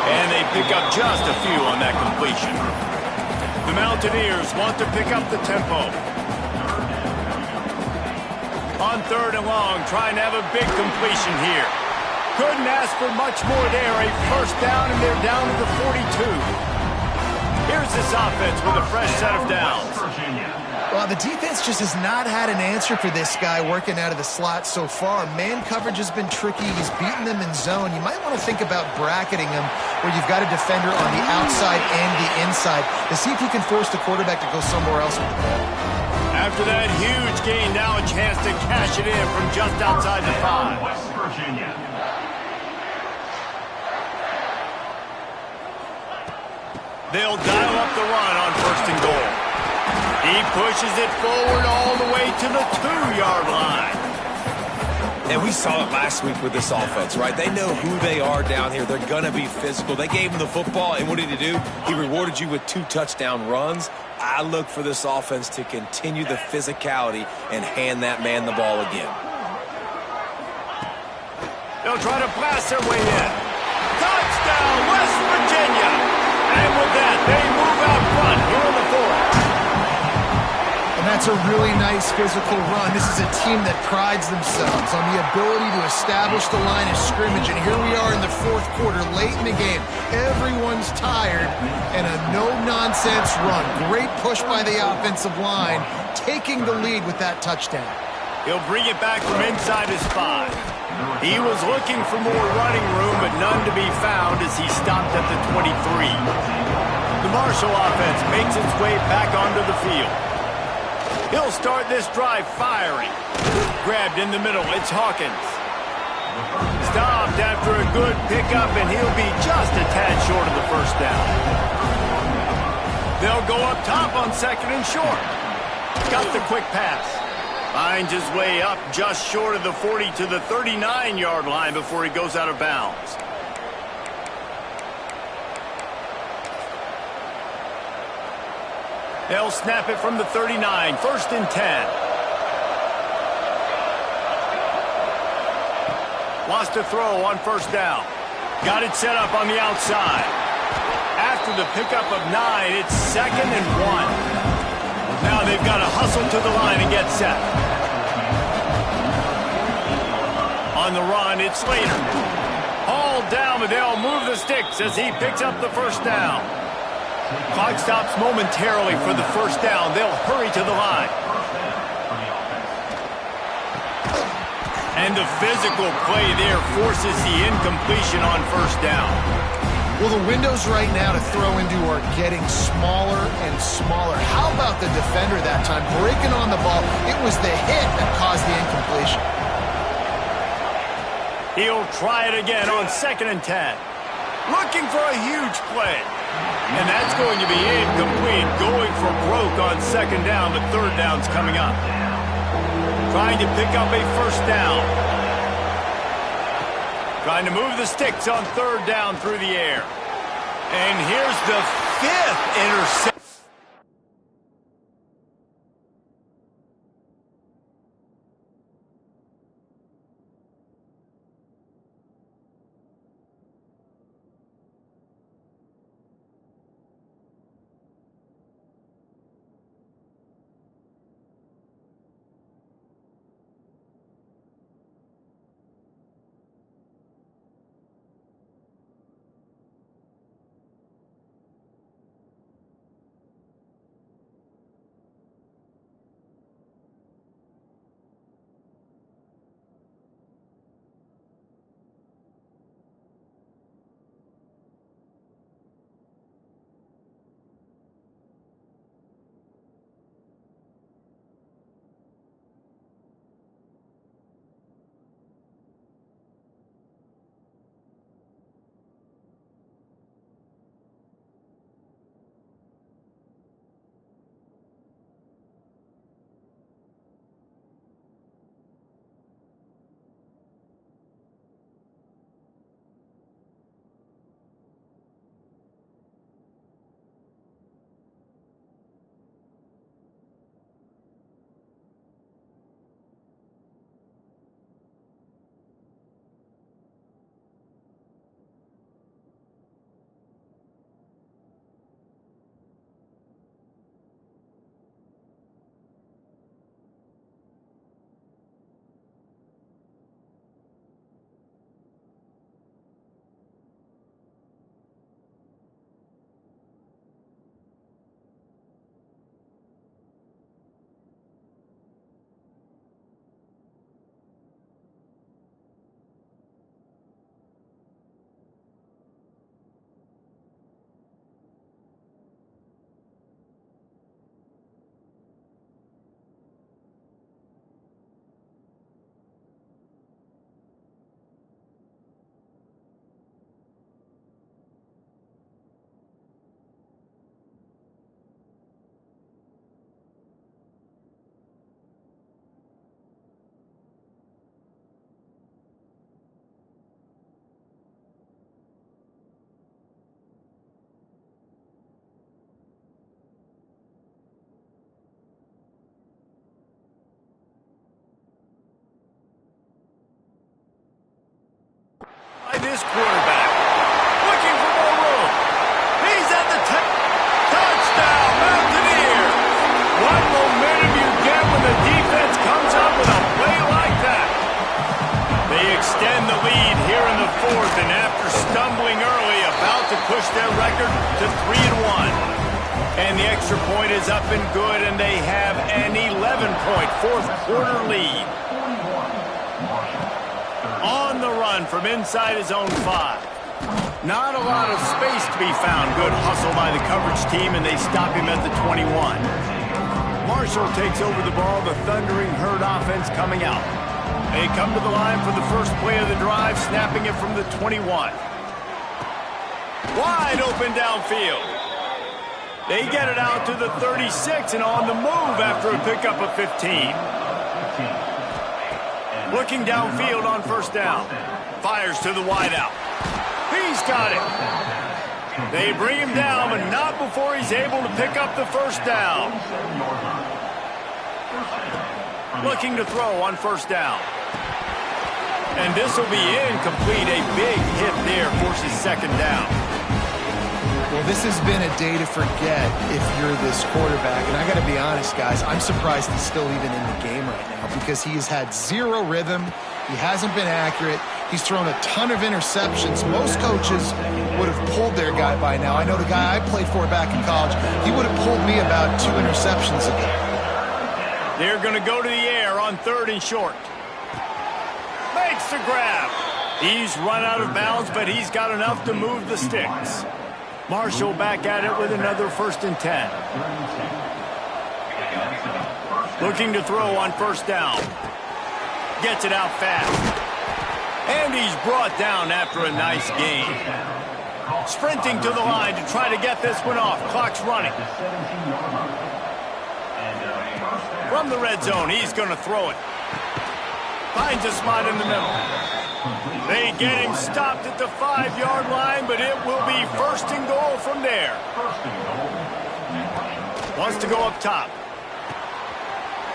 And they pick up just a few on that completion. The Mountaineers want to pick up the tempo. On third and long, trying to have a big completion here. Couldn't ask for much more there. A first down, and they're down to the 42. Here's this offense with a fresh set of downs. Well, the defense just has not had an answer for this guy working out of the slot so far. Man coverage has been tricky. He's beaten them in zone. You might want to think about bracketing him where you've got a defender on the outside and the inside to see if you can force the quarterback to go somewhere else with the ball. After that huge gain, now a chance to cash it in from just outside the 5. West Virginia. They'll dial up the run on 1st and goal. He pushes it forward all the way to the 2-yard line. And we saw it last week with this offense, right? They know who they are down here. They're going to be physical. They gave him the football, and what did he do? He rewarded you with 2 touchdown runs. I look for this offense to continue the physicality and hand that man the ball again. They'll try to blast their way in. Touchdown, West Virginia! And with that, they move out front here in the fourth. And that's a really nice physical run. This is a team that prides themselves on the ability to establish the line of scrimmage. And here we are in the fourth quarter, late in the game. Everyone's tired, and a no-nonsense run. Great push by the offensive line, taking the lead with that touchdown. He'll bring it back from inside his 5. He was looking for more running room, but none to be found as he stopped at the 23. The Marshall offense makes its way back onto the field. He'll start this drive firing. Grabbed in the middle, it's Hawkins. Stopped after a good pickup, and he'll be just a tad short of the first down. They'll go up top on 2nd and short. Got the quick pass. Finds his way up just short of the 40 to the 39-yard line before he goes out of bounds. They'll snap it from the 39, 1st and 10. Lost a throw on 1st down. Got it set up on the outside. After the pickup of 9, it's 2nd and 1. Now they've got to hustle to the line and get set. On the run, it's Slater. Hauled down, but they'll move the sticks as he picks up the 1st down. Clock stops momentarily for the 1st down. They'll hurry to the line. And the physical play there forces the incompletion on 1st down. Well, the windows right now to throw into are getting smaller and smaller. How about the defender that time breaking on the ball? It was the hit that caused the incompletion. He'll try it again on 2nd and 10. Looking for a huge play. And that's going to be incomplete. Going for broke on 2nd down, but 3rd down's coming up. Trying to pick up a 1st down. Trying to move the sticks on 3rd down through the air. And here's the 5th interception. this quarterback. Looking for more room. He's at the touchdown, Mountaineers. What momentum you get when the defense comes up with a play like that. They extend the lead here in the fourth, and after stumbling early, about to push their record to 3-1. And the extra point is up and good, and they have an 11-point fourth-quarter lead. On the run from inside his own 5. Not a lot of space to be found. Good hustle by the coverage team, and they stop him at the 21. Marshall takes over the ball, the thundering herd offense coming out. They come to the line for the first play of the drive, snapping it from the 21. Wide open downfield. They get it out to the 36 and on the move after a pickup of 15. Looking downfield on first down. Fires to the wideout. He's got it. They bring him down, but not before he's able to pick up the first down. Looking to throw on first down. And this will be incomplete. A big hit there forces second down. Well, this has been a day to forget if you're this quarterback. And I got to be honest, guys, I'm surprised he's still even in the game right now because he has had zero rhythm. He hasn't been accurate. He's thrown a ton of interceptions. Most coaches would have pulled their guy by now. I know the guy I played for back in college, he would have pulled me about 2 interceptions ago. They're going to go to the air on 3rd and short. Makes the grab. He's run out of bounds, but he's got enough to move the sticks. Marshall back at it with another 1st and 10. Looking to throw on first down. Gets it out fast. And he's brought down after a nice gain. Sprinting to the line to try to get this one off. Clock's running. From the red zone, he's going to throw it. Finds a spot in the middle. They get him stopped at the 5-yard line, but it will be 1st and goal from there. Wants to go up top.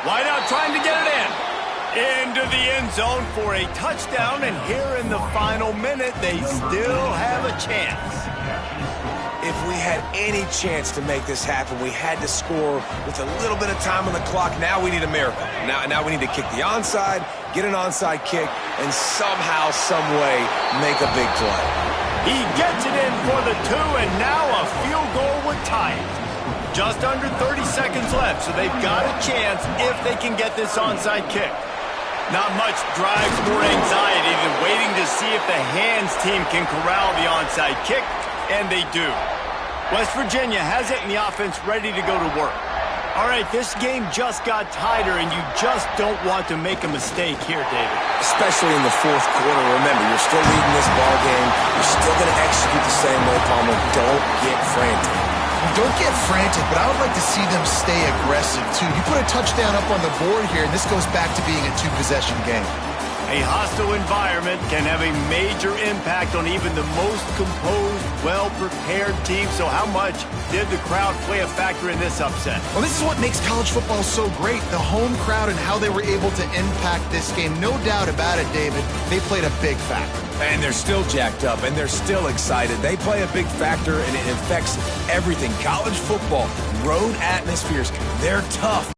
Wide out trying to get it in. Into the end zone for a touchdown, and here in the final minute, they still have a chance. If we had any chance to make this happen, we had to score with a little bit of time on the clock. Now we need a miracle. Now we need to kick the onside, get an onside kick, and somehow, some way, make a big play. He gets it in for the 2, and now a field goal would tie it. Just under 30 seconds left, so they've got a chance if they can get this onside kick. Not much drives more anxiety than waiting to see if the hands team can corral the onside kick, and they do. West Virginia has it and the offense ready to go to work. All right, this game just got tighter, and you just don't want to make a mistake here, David. Especially in the 4th quarter. Remember, you're still leading this ball game. You're still going to execute the same way, Palmer. Don't get frantic. Don't get frantic, but I would like to see them stay aggressive, too. You put a touchdown up on the board here, and this goes back to being a 2-possession game. A hostile environment can have a major impact on even the most composed, well-prepared team. So how much did the crowd play a factor in this upset? Well, this is what makes college football so great. The home crowd and how they were able to impact this game. No doubt about it, David. They played a big factor. And they're still jacked up, and they're still excited. They play a big factor, and it affects everything. College football, road atmospheres, they're tough.